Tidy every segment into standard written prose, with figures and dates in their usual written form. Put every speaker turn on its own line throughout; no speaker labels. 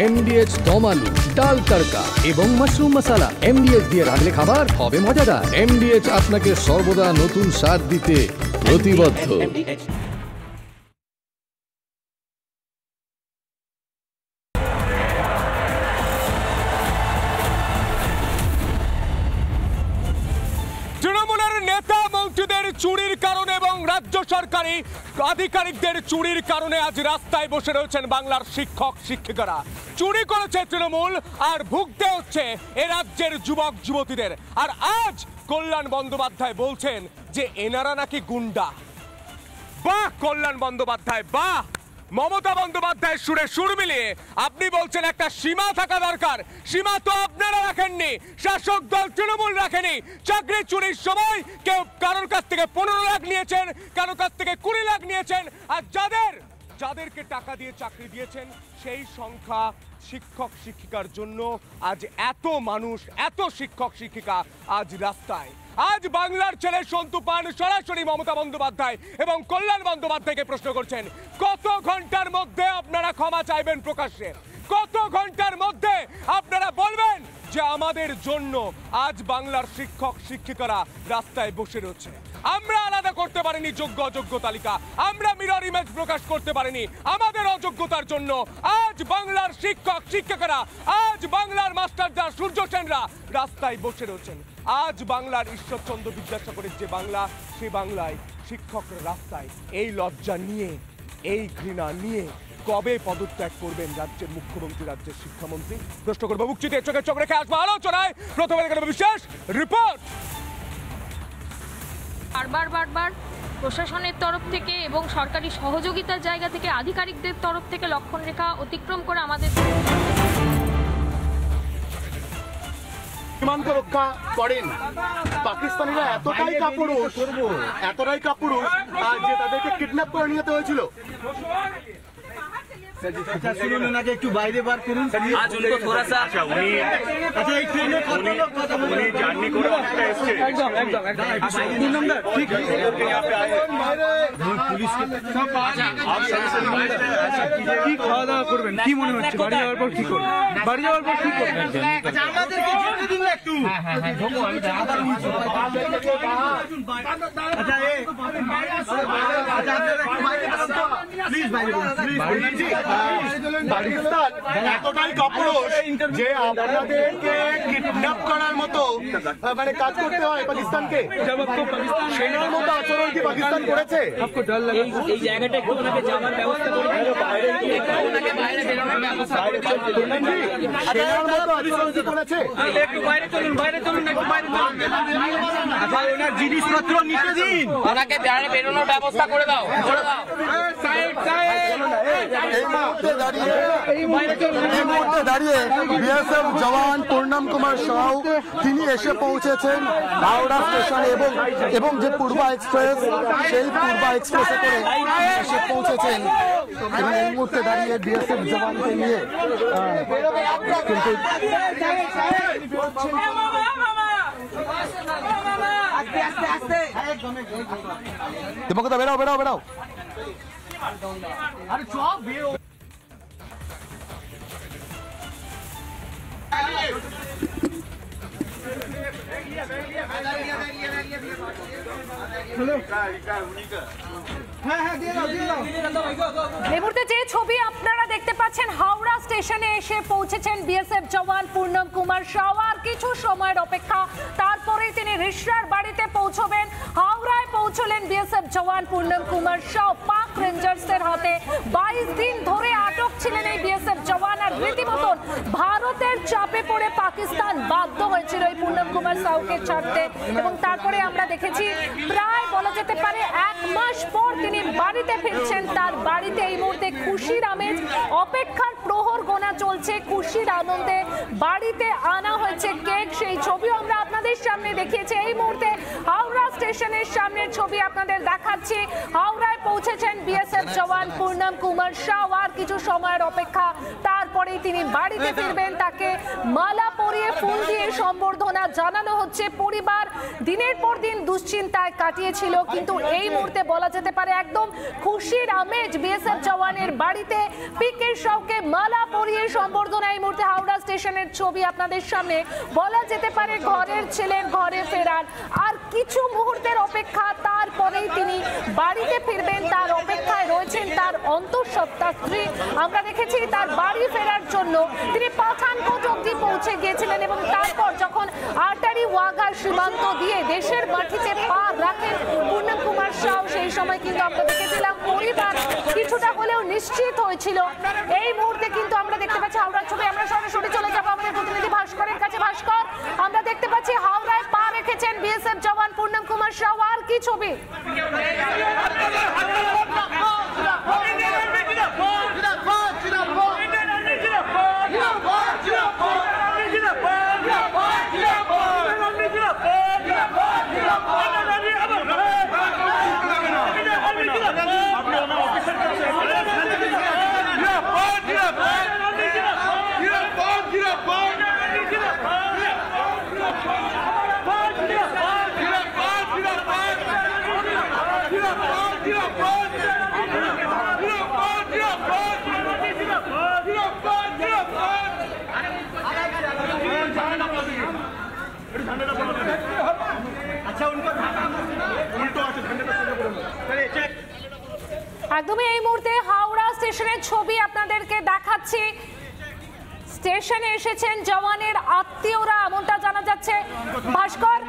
MDH দম আলু, ডাল তড়কা এবং মাশরুম মশলা। MDH দিয়ে রাঁধলে খাবার হবে মজাদার। MDH আপনাকে সর্বদা নতুন স্বাদ দিতে প্রতিবদ্ধ।
চুরির কারণে এবং রাজ্য সরকারি আধিকারিকদের চুরির কারণে আজ রাস্তায় বসে রয়েছেন বাংলার শিক্ষক শিক্ষিকারা। চুরি করেছে তৃণমূল আর ভুগতে হচ্ছে এ রাজ্যের যুবক যুবতীদের। আর আজ কল্যাণ বন্দ্যোপাধ্যায় বলছেন যে এনারা নাকি গুন্ডা। বাহ কল্যাণ বন্দ্যোপাধ্যায়, বাহ। মমতা বন্দ্যোপাধ্যায় সুরে সুর মিলিয়ে আপনি বলছেন একটা সীমা থাকা দরকার। সীমা তো আপনারা রাখেননি, শাসক দল তৃণমূল রাখেনি। চাকরি চুরির সময় কেউ কারোর কাছ থেকে 15 লাখ নিয়েছেন, কারোর কাছ থেকে 20 লাখ নিয়েছেন। আর যাদেরকে টাকা দিয়ে চাকরি দিয়েছেন সেই সংখ্যা শিক্ষক শিক্ষিকার জন্য আজ এত মানুষ, এত শিক্ষক শিক্ষিকা আজ রাস্তায়। আজ বাংলার ছেলে সন্তু পান সরাসরি মমতা বন্দ্যোপাধ্যায় এবং কল্যাণ বন্দ্যোপাধ্যায়কে প্রশ্ন করছেন, কত ঘন্টার মধ্যে আপনারা ক্ষমা চাইবেন প্রকাশ্যে? কত ঘন্টার মধ্যে আপনারা বলবেন যে আমাদের জন্য আজ বাংলার শিক্ষক শিক্ষিকারা রাস্তায় বসে রয়েছে? আমরা আলাদা করতে পারিনি যোগ্য অযোগ্য তালিকা, আমরা মিরর ইমেজ প্রকাশ করতে পারিনি আমাদের অযোগ্যতার জন্য। আজ বাংলার শিক্ষক শিক্ষিকারা, আজ বাংলার মাস্টারদা সূর্য সেনরা রাস্তায় বসে রয়েছেন। আজ বাংলার ঈশ্বরচন্দ্র বিদ্যাসাগরের যে বাংলা, সে বাংলায় শিক্ষকরা রাস্তায়। এই লজ্জা নিয়ে, এই ঘৃণা নিয়ে কবে পদত্যাগ করবেন রাজ্যের মুখ্যমন্ত্রী, রাজ্যের শিক্ষামন্ত্রী? প্রশ্ন করবো মুক্তিতে চোখে চোখ রেখে আসবো আলোচনায়। প্রথমে দেখে বিশেষ রিপোর্ট।
বারবার প্রশাসনের তরফ থেকে এবং সরকারি সহযোগিতার জায়গা থেকে আধিকারিকদের তরফ থেকে লক্ষণ রেখা অতিক্রম করে আমাদের
সীমান্ত রক্ষা করেন পাকিস্তানিরা। এতটাই কাপুরুষ যে তাদেরকে কিডন্যাপ করে নিয়ে যেতে হয়েছিল। একটু বাইরে বার করুন।
কি খাওয়া দাওয়া করবেন, কি মনে হচ্ছে বাড়ি যাওয়ার পর? কি করবেন বাড়ি যাওয়ার পর? কি করবেন?
পাকিস্তান এতটাই কাপুরুষ যে আপনাদেরকে কিডন্যাপ করার মতো মানে কাজ করতে হয় পাকিস্তানকে। সেনার মতো আচরণ কি পাকিস্তান করেছে?
এই জায়গাটা একটু ওনাকে যাওয়ার ব্যবস্থা করে
সেনার মতো আচরণ কি করেছে?
একটু বাইরে চলুন, বাইরে চলুন, একটু বাইরে চলুন।
ওনার জিনিসপত্র নিতে দিন,
ওনাকে বাইরে বেরোনোর ব্যবস্থা করে দাও, করে দাও।
এই মুহূর্তে দাঁড়িয়ে বিএসএফ জওয়ান পূর্ণম কুমার সাউ তিনি এসে পৌঁছেছেন হাওড়া স্টেশনে এবং যে পূর্বা এক্সপ্রেস, সেই পূর্বা এক্সপ্রেসে করে এসে পৌঁছেছেন। এবং এই মুহূর্তে দাঁড়িয়ে বিএসএফ জওয়ানকে নিয়ে কিন্তু দিবঙ্গতা বেরাও বেরাও বেরাও। আরে চপ বেরো।
এই মুহূর্তে যে ছবি আপনারা দেখতে পাচ্ছেন, হাওড়া স্টেশনে এসে পৌঁছেছেন বিএসএফ জওয়ান পূর্ণম কুমার সাউ। আর কিছু সময়ের অপেক্ষা, তারপরে তিনি রিশরার বাড়িতে পৌঁছবেন। হাওড়ায় পৌঁছলেন বিএসএফ জওয়ান পূর্ণম কুমার সাউ। পাক রেঞ্জার্সের হাতে 22 দিন ধরে আটক ছিলেন এই বিএসএফ জওয়ান। আর রীতিমতন ভারতের চাপে পড়ে পাকিস্তান বাধ্য হয়েছিল এই পূর্ণম কুমার সাউকে ছাড়তে। এবং তারপরে আমরা দেখেছি প্রায় বলা যেতে পারে 1 মাস পর তিনি বাড়িতে ফিরছেন। তার বাড়িতে এই মুহূর্তে খুশির আমেজ, অপেক্ষার প্রহর গোনা চলছে। খুশির আনন্দে বাড়িতে আনা হয়েছে কেক, সেই ছবিও আমরা আপনাদের সামনে দেখিয়েছি। এই মুহূর্তে হাওড়া স্টেশনের সামনের ছবি আপনাদের দেখাচ্ছি। হাওড়ায় পৌঁছেছেন বিএসএফ জওয়ান পূর্ণম কুমার সাউ। আর কিছু সময়ের অপেক্ষা, তার তারপরেই তিনি বাড়িতে ফিরবেন। তাকে মালা পরিয়ে ফুল দিয়ে সম্বর্ধনা জানানো হচ্ছে। পরিবার দিনের পর দিন দুশ্চিন্তায় কাটিয়েছিল, কিন্তু এই মুহূর্তে বলা যেতে পারে একদম খুশির আমেজ বিএসএফ জওয়ানের বাড়িতে। পিকে সাউকে মালা পরিয়ে সম্বর্ধনা। এই মুহূর্তে হাওড়া স্টেশনের ছবি আপনাদের সামনে। বলা যেতে পারে ঘরের ছেলের ঘরে ফেরার আর কিছু মুহূর্তের অপেক্ষা, তারপরেই তিনি বাড়িতে ফিরবেন। তার অপেক্ষায় রয়েছেন তার অন্তঃসত্ত্বা স্ত্রী। আমরা দেখেছি তার বাড়ি ফেরার জন্য তিনি পাঠানকোট অবধি পৌঁছে গিয়েছিলেন এবং তারপর যখন আটারি ওয়াঘা সীমান্ত দিয়ে দেশের মাটিতে পা রাখেন পূর্ণম কুমার সাউ, সেই সময় কিন্তু আমরা দেখেছিলাম পরিবার কিছুটা হলেও নিশ্চিত হয়েছিল। এই মুহূর্তে কিন্তু আমরা দেখতে পাচ্ছি হাওড়ার ছবি। আমরা সরাসরি চলে যাবো আমাদের প্রতিনিধি ভাস্করের কাছে। ভাস্কর, আমরা দেখতে পাচ্ছি হাওড়ায় পা রেখেছেন বিএসএফ জওয়ান পূর্ণম কুমার সাউ। আর কি ছবি? একদমই এই মুহূর্তে হাওড়া স্টেশনের ছবি আপনাদেরকে দেখাচ্ছি। স্টেশনে এসেছেন জওয়ানের আত্মীয়রা, এমনটা জানা যাচ্ছে। ভাস্কর,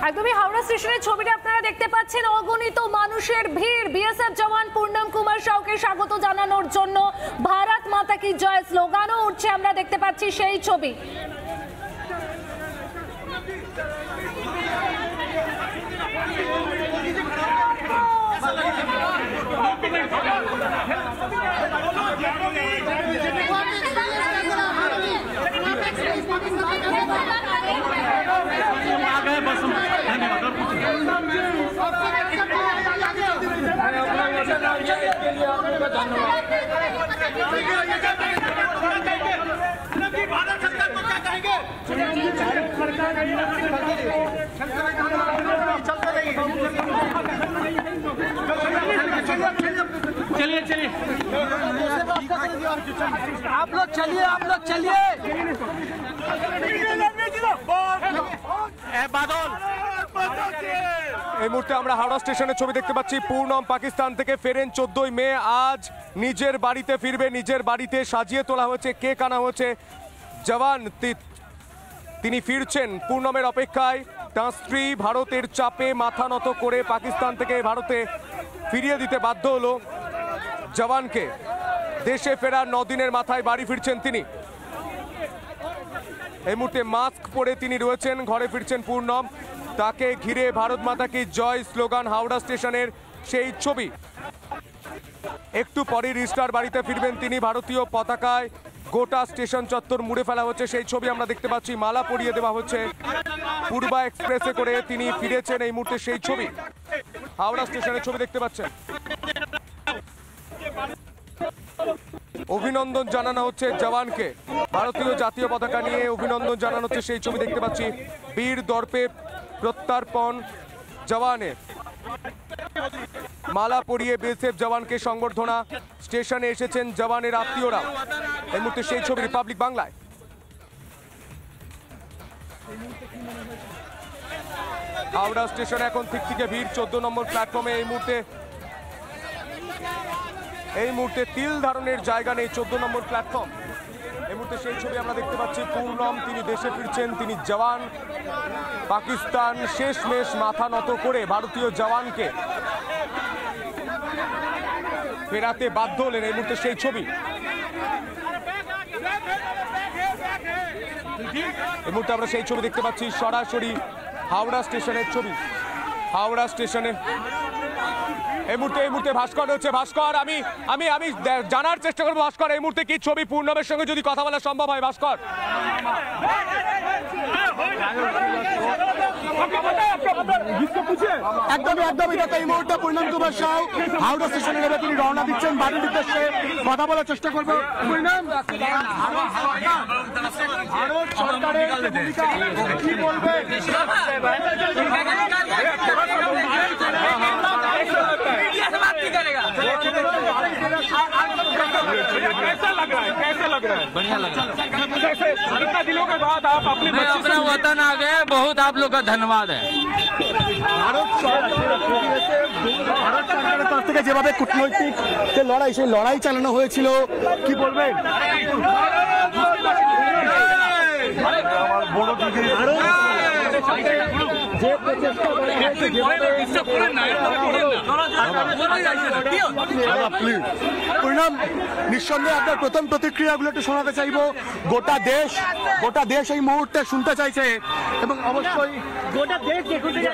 একদমই হাওড়া স্টেশনের ছবিটা আপনারা দেখতে পাচ্ছেন। অগণিত মানুষের ভিড় বিএসএফ জওয়ান পূর্ণম কুমার সাউকে স্বাগত জানানোর জন্য। ভারত মাতা কি জয় স্লোগানও উঠছে, আমরা দেখতে পাচ্ছি সেই ছবি।
चलिए चलिए आप लोग चलिए बादल।
এই মুহূর্তে আমরা হাওড়া স্টেশনের ছবি দেখতে পাচ্ছি। পূর্ণম পাকিস্তান থেকে ফেরেন 14ই মে। আজ নিজের বাড়িতে ফিরবে। নিজের বাড়িতে সাজিয়ে তোলা হয়েছে, কেক আনা হয়েছে। জওয়ান তিনি ফিরছেন পূর্ণমের অপেক্ষায়। তাঁর স্ত্রী ভারতের চাপে মাথা নত করে পাকিস্তান থেকে ভারতে ফিরিয়ে দিতে বাধ্য হলো জওয়ানকে। দেশে ফেরার 9 দিনের মাথায় বাড়ি ফিরছেন তিনি। এই মুহূর্তে মাস্ক পরে তিনি রয়েছেন, ঘরে ফিরছেন পূর্ণম। তাকে ঘিরে ভারত মাতা কি জয় স্লোগান। হাওড়া স্টেশনের সেই ছবি। একটু পরেই রিস্টার বাড়িতে ফিরবেন তিনি। ভারতীয় পতাকায় গোটা স্টেশন চত্বর মুড়ে ফেলা হচ্ছে, সেই ছবি আমরা দেখতে পাচ্ছি। মালা পরিয়ে দেওয়া হচ্ছে। পূর্বা এক্সপ্রেসে করে তিনি ফিরেছেন। এই মুহূর্তে সেই ছবি হাওড়া স্টেশনের ছবি দেখতে পাচ্ছেন। অভিনন্দন জানানো হচ্ছে জওয়ানকে। ভারতীয় জাতীয় পতাকা নিয়ে অভিনন্দন জানানো হচ্ছে, সেই ছবি দেখতে পাচ্ছি। বীর দর্পে প্রত্যার্পণ জওয়ানের। মালা পরিয়ে বিএসএফ জওয়ানকে সংবর্ধনা, স্টেশনে এসেছেন জওয়ানের আত্মীয়রা। এই মুহূর্তে সেই ছবি রিপাবলিক বাংলায়। হাওড়া স্টেশনে এখন ঠিক থেকে ভিড় 14 নম্বর প্ল্যাটফর্মে। এই মুহূর্তে তিল ধারণের জায়গা নেই 14 নম্বর প্ল্যাটফর্ম। এই মুহূর্তে সেই ছবি আমরা দেখতে পাচ্ছি। পূর্ণম তিনি দেশে ফিরছেন, তিনি জওয়ান। পাকিস্তান শেষমেশ মাথা নত করে ভারতীয় জওয়ানকে ফেরাতে বাধ্য হলেন। এই মুহূর্তে সেই ছবি। এই মুহূর্তে আমরা সেই ছবি দেখতে পাচ্ছি সরাসরি হাওড়া স্টেশনের ছবি। হাওড়া স্টেশনে এই মুহূর্তে ভাস্কর হচ্ছে। ভাস্কর, আমি আমি আমি জানার চেষ্টা করবো ভাস্কর, এই মুহূর্তে কি ছবি? পূর্ণমের সঙ্গে যদি কথা বলা সম্ভব হয় ভাস্কর।
একদমই দেখো এই মুহূর্তে পূর্ণম কুমার সাউ হাওড়া স্টেশনে নেমে তিনি রওনা দিচ্ছেন বাড়ির উদ্দেশ্যে। কথা বলার চেষ্টা করবো। পূর্ণম, ভারত সরকারের ভূমিকা কি বলবে?
कैसा लग रहा है? बढ़िया लग रहा है। इतना दिनों के बाद आप अपने अपना वतन आ गए, बहुत आप लोग का धन्यवाद है।
ভারত সরকারের তরফ থেকে যেভাবে কূটনৈতিক যে লড়াই, সেই লড়াই চালানো হয়েছিল, কি বলবেন? পূর্ণম, নিঃসন্দেহে আপনার প্রথম প্রতিক্রিয়াগুলো একটু শোনাতে চাইবো। গোটা দেশ এই মুহূর্তে শুনতে চাইছে এবং অবশ্যই গোটা দেশ দেখতে চাইছে।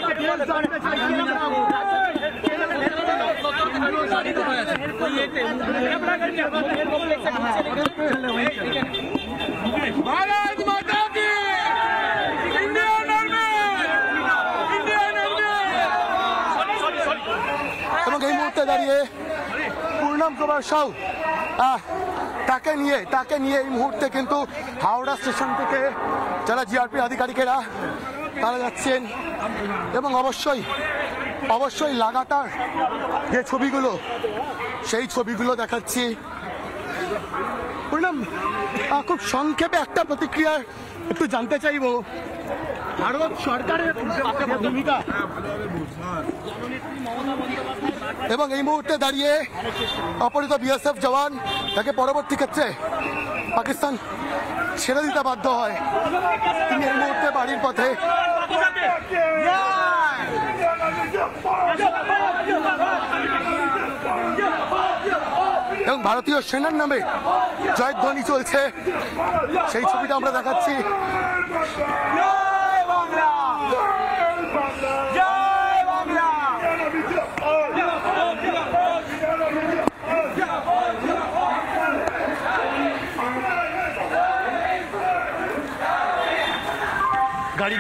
এবং এই মুহূর্তে দাঁড়িয়ে পূর্ণম কুমার সাউ তাকে নিয়ে এই মুহূর্তে কিন্তু হাওড়া স্টেশন থেকে যারা জিআরপি আধিকারিকেরা তারা যাচ্ছেন এবং অবশ্যই লাগাতার যে ছবিগুলো, সেই ছবিগুলো দেখাচ্ছি। পূর্ণম, খুব সংক্ষেপে একটা প্রতিক্রিয়া একটু জানতে চাইবো। ভারত সরকারের ভূমিকা এবং এই মুহূর্তে দাঁড়িয়ে অপহৃত বিএসএফ জওয়ান, তাকে পরবর্তী ক্ষেত্রে পাকিস্তান ছেড়ে দিতে বাধ্য হয়। তিনি এই মুহূর্তে বাড়ির পথে। এবং ভারতীয় সেনার নামে জয়ধ্বনি চলছে, সেই ছবিটা আমরা দেখাচ্ছি।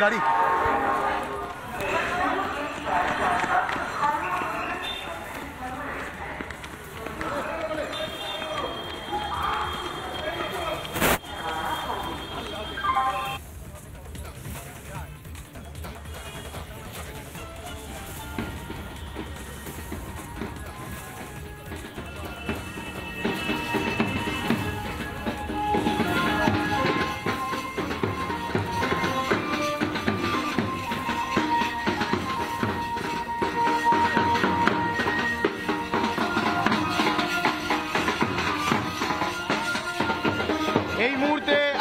গাড়ি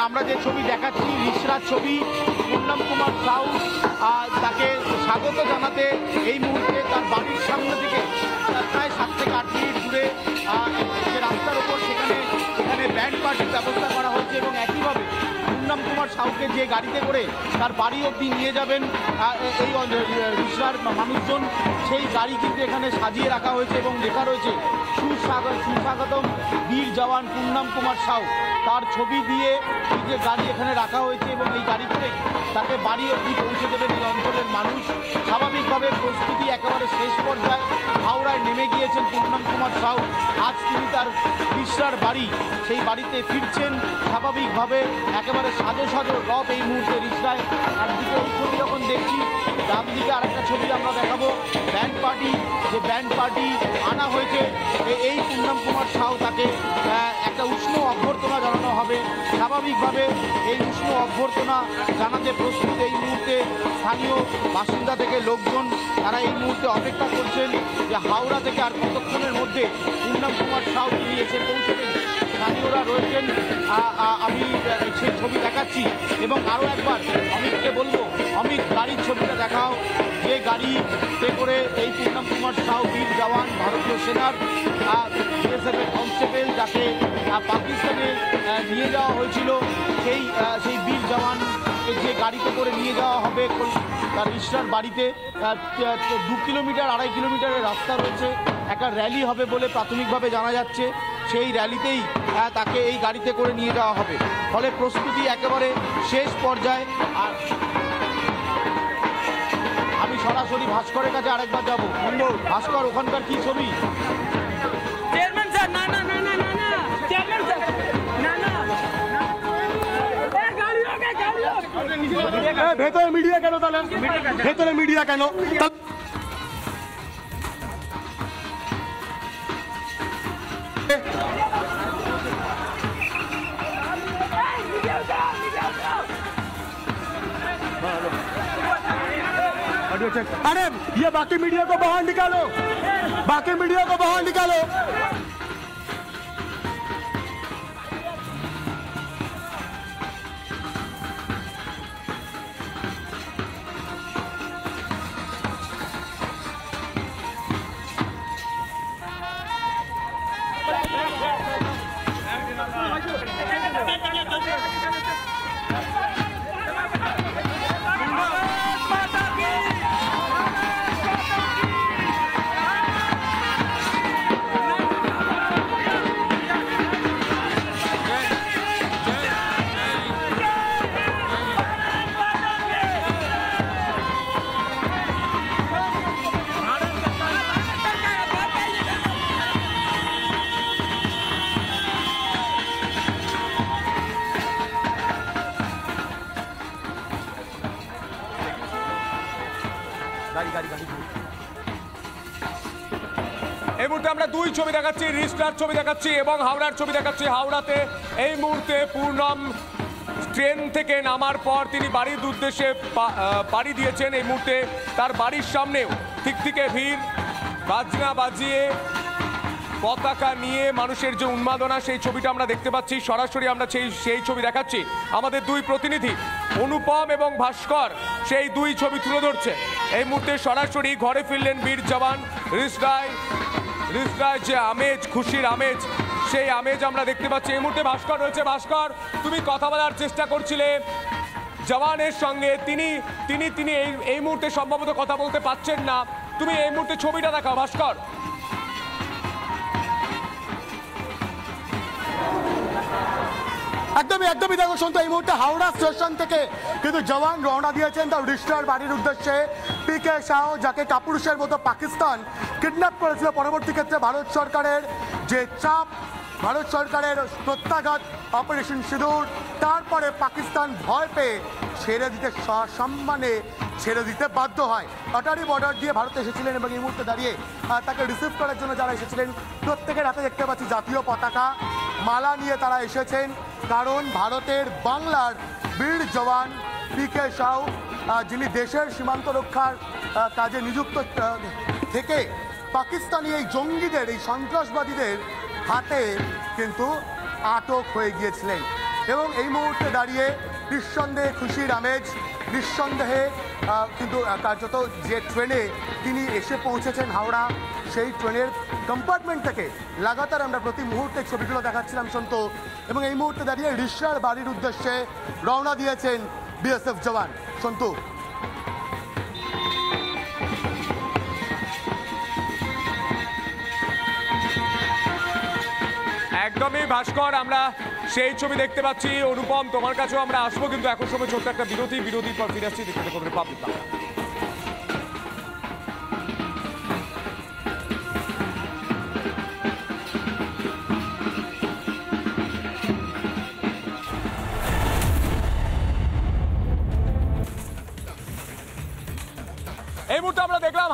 আমরা যে ছবি দেখাচ্ছি রিসরার ছবি। পূর্ণম কুমার সাউ তাকে স্বাগত জানাতে এই মুহূর্তে তার বাড়ির সামনে থেকে প্রায় 7 থেকে 8 মিনিট দূরে যে রাস্তার ওপর সেখানে ব্যান্ড পার্টির ব্যবস্থা করা হয়েছে এবং একইভাবে পূর্ণম কুমার সাউকে যে গাড়িতে করে তার বাড়ি অবধি নিয়ে যাবেন এই রিসরার মানুষজন, সেই গাড়ি কিন্তু এখানে সাজিয়ে রাখা হয়েছে এবং লেখা রয়েছে সুস্বাগতম বীর জওয়ান পূর্ণম কুমার সাউ। তার ছবি দিয়ে এই যে গাড়ি এখানে রাখা হয়েছে এবং এই গাড়ি করে তাকে বাড়ি অবধি পৌঁছে দেবেন এই অঞ্চলের মানুষ। স্বাভাবিকভাবে প্রস্তুতি একেবারে শেষ পর্যায়ে হাওড়ায় নেমে গিয়েছেন পূর্ণম কুমার সাউ। আজ তিনি তার রিসরার বাড়ি, সেই বাড়িতে ফিরছেন। স্বাভাবিকভাবে একেবারে সাজো সাজো রব এই মুহূর্তে রিসরায়। একদিকে এই ছবি যখন দেখছি, ডান দিকে আরেকটা ছবি আমরা দেখাবো। ব্যান্ড পার্টি, যে ব্যান্ড পার্টি আনা হয়েছে এই পূর্ণম কুমার সাউ, তাকে একটা উষ্ণ অভ্যর্থনা জানানো হবে। স্বাভাবিকভাবে এই উষ্ণ অভ্যর্থনা জানাতে প্রস্তুত এই মুহূর্তে স্থানীয় বাসিন্দা থেকে লোকজন। তারা এই মুহূর্তে অপেক্ষা করছেন যে হাওড়া থেকে আর কতক্ষণের মধ্যে পূর্ণম কুমার সাউ তিনি এসে পৌঁছবেন। স্থানীয়রা রয়েছেন, আমি সেই ছবি দেখাচ্ছি। এবং আরও একবার অমিতকে বলবো, অমিত গাড়ির ছবিটা দেখাও, যে গাড়িতে করে এই পূর্ণম কুমার সাউ বীর জওয়ান, ভারতীয় সেনার বিএসএফের কনস্টেবল, যাকে পাকিস্তানে নিয়ে যাওয়া হয়েছিল, সেই বীর জওয়ান যে গাড়িতে করে নিয়ে যাওয়া হবে তার রিসরার বাড়িতে। 2 কিলোমিটার 2.5 কিলোমিটারের রাস্তা রয়েছে, একটা র্যালি হবে বলে প্রাথমিকভাবে জানা যাচ্ছে। সেই র্যালিতেই তাকে এই গাড়িতে করে নিয়ে যাওয়া হবে। ফলে প্রস্তুতি একেবারে শেষ পর্যায়ে। আর আমি সরাসরি ভাস্করের কাছে আরেকবার যাবো। ভাস্কর, ওখানকার কি ছবি?
চেয়ারম্যান স্যার, না না না না না না, চেয়ারম্যান স্যার, না না,
ভেতরে মিডিয়া কেন? তাহলে ভেতরে মিডিয়া কেন? अरे ये बाकी मीडिया को बाहर निकालो, बाकी मीडिया को बाहर निकालो।
এই মুহূর্তে আমরা দুই ছবি দেখাচ্ছি, রিস্টার ছবি দেখাচ্ছি এবং হাওড়ার ছবি দেখাচ্ছি। হাওড়াতে এই মুহূর্তে পূর্ণম ট্রেন থেকে নামার পর তিনি বাড়ির উদ্দেশ্যে পাড়ি দিয়েছেন। এই মুহূর্তে তার বাড়ির সামনেও ঠিক থেকে ভিড়, বাজনা বাজিয়ে পতাকা নিয়ে মানুষের যে উন্মাদনা, সেই ছবিটা আমরা দেখতে পাচ্ছি। সরাসরি আমরা সেই ছবি দেখাচ্ছি। আমাদের দুই প্রতিনিধি অনুপম এবং ভাস্কর সেই দুই ছবি তুলে ধরছে। এই মুহূর্তে সরাসরি ঘরে ফিরলেন বীর জওয়ান। রিসরায় যে আমেজ, খুশির আমেজ, সেই আমেজ আমরা দেখতে পাচ্ছি। এই মুহূর্তে ভাস্কর রয়েছে। ভাস্কর, তুমি কথা বলার চেষ্টা করছিলে জওয়ানের সঙ্গে, তিনি এই মুহূর্তে সম্ভবত কথা বলতে পারছেন না। তুমি এই মুহূর্তে ছবিটা দেখাও ভাস্কর।
একদমই দেখো শুনতো, এই মুহূর্তে হাওড়া স্টেশন থেকে কিন্তু জওয়ান রওনা দিয়েছেন তার রিস্টার বাড়ির উদ্দেশ্যে। পিকে শাহ, যাকে কাপুরুষের মতো পাকিস্তান কিডন্যাপ করেছিল, পরবর্তী ক্ষেত্রে ভারত সরকারের যে চাপ, ভারত সরকারের প্রত্যাঘাত অপারেশন সিঁদুর, তারপরে পাকিস্তান ভয় পেয়ে ছেড়ে দিতে, সসম্মানে ছেড়ে দিতে বাধ্য হয়। অটারি বর্ডার দিয়ে ভারতে এসেছিলেন এবং এই মুহূর্তে দাঁড়িয়ে তাকে রিসিভ করার জন্য যারা এসেছিলেন প্রত্যেকের হাতে দেখতে পাচ্ছি জাতীয় পতাকা, মালা নিয়ে তারা এসেছেন। কারণ ভারতের বাংলার বীর জওয়ান পিকে শাহ, যিনি দেশের সীমান্ত রক্ষার কাজে নিযুক্ত থেকে পাকিস্তানি এই জঙ্গিদের, এই সন্ত্রাসবাদীদের হাতে কিন্তু আটক হয়ে গিয়েছিলেন। এবং এই মুহূর্তে দাঁড়িয়ে নিঃসন্দেহে খুশির আমেজ, নিঃসন্দেহে কিন্তু কার্যত যে ট্রেনে তিনি এসে পৌঁছেছেন হাওড়া, সেই ট্রেনের কম্পার্টমেন্ট থেকে লাগাতার আমরা প্রতি মুহূর্তে ছবিগুলো দেখাচ্ছিলাম সন্তু। এবং এই মুহূর্তে দাঁড়িয়ে রিসরার বাড়ির উদ্দেশ্যে রওনা দিয়েছেন বিএসএফ জওয়ান সন্তু।
একদমই ভাস্কর, আমরা সেই ছবি দেখতে পাচ্ছি। অনুপম, তোমার কাছেও আমরা আসবো, কিন্তু এখন সময় ছোট্ট একটা বিরতির পর ফিরে আসছি। দেখতে দেখতে রিপাবলিক বাংলা।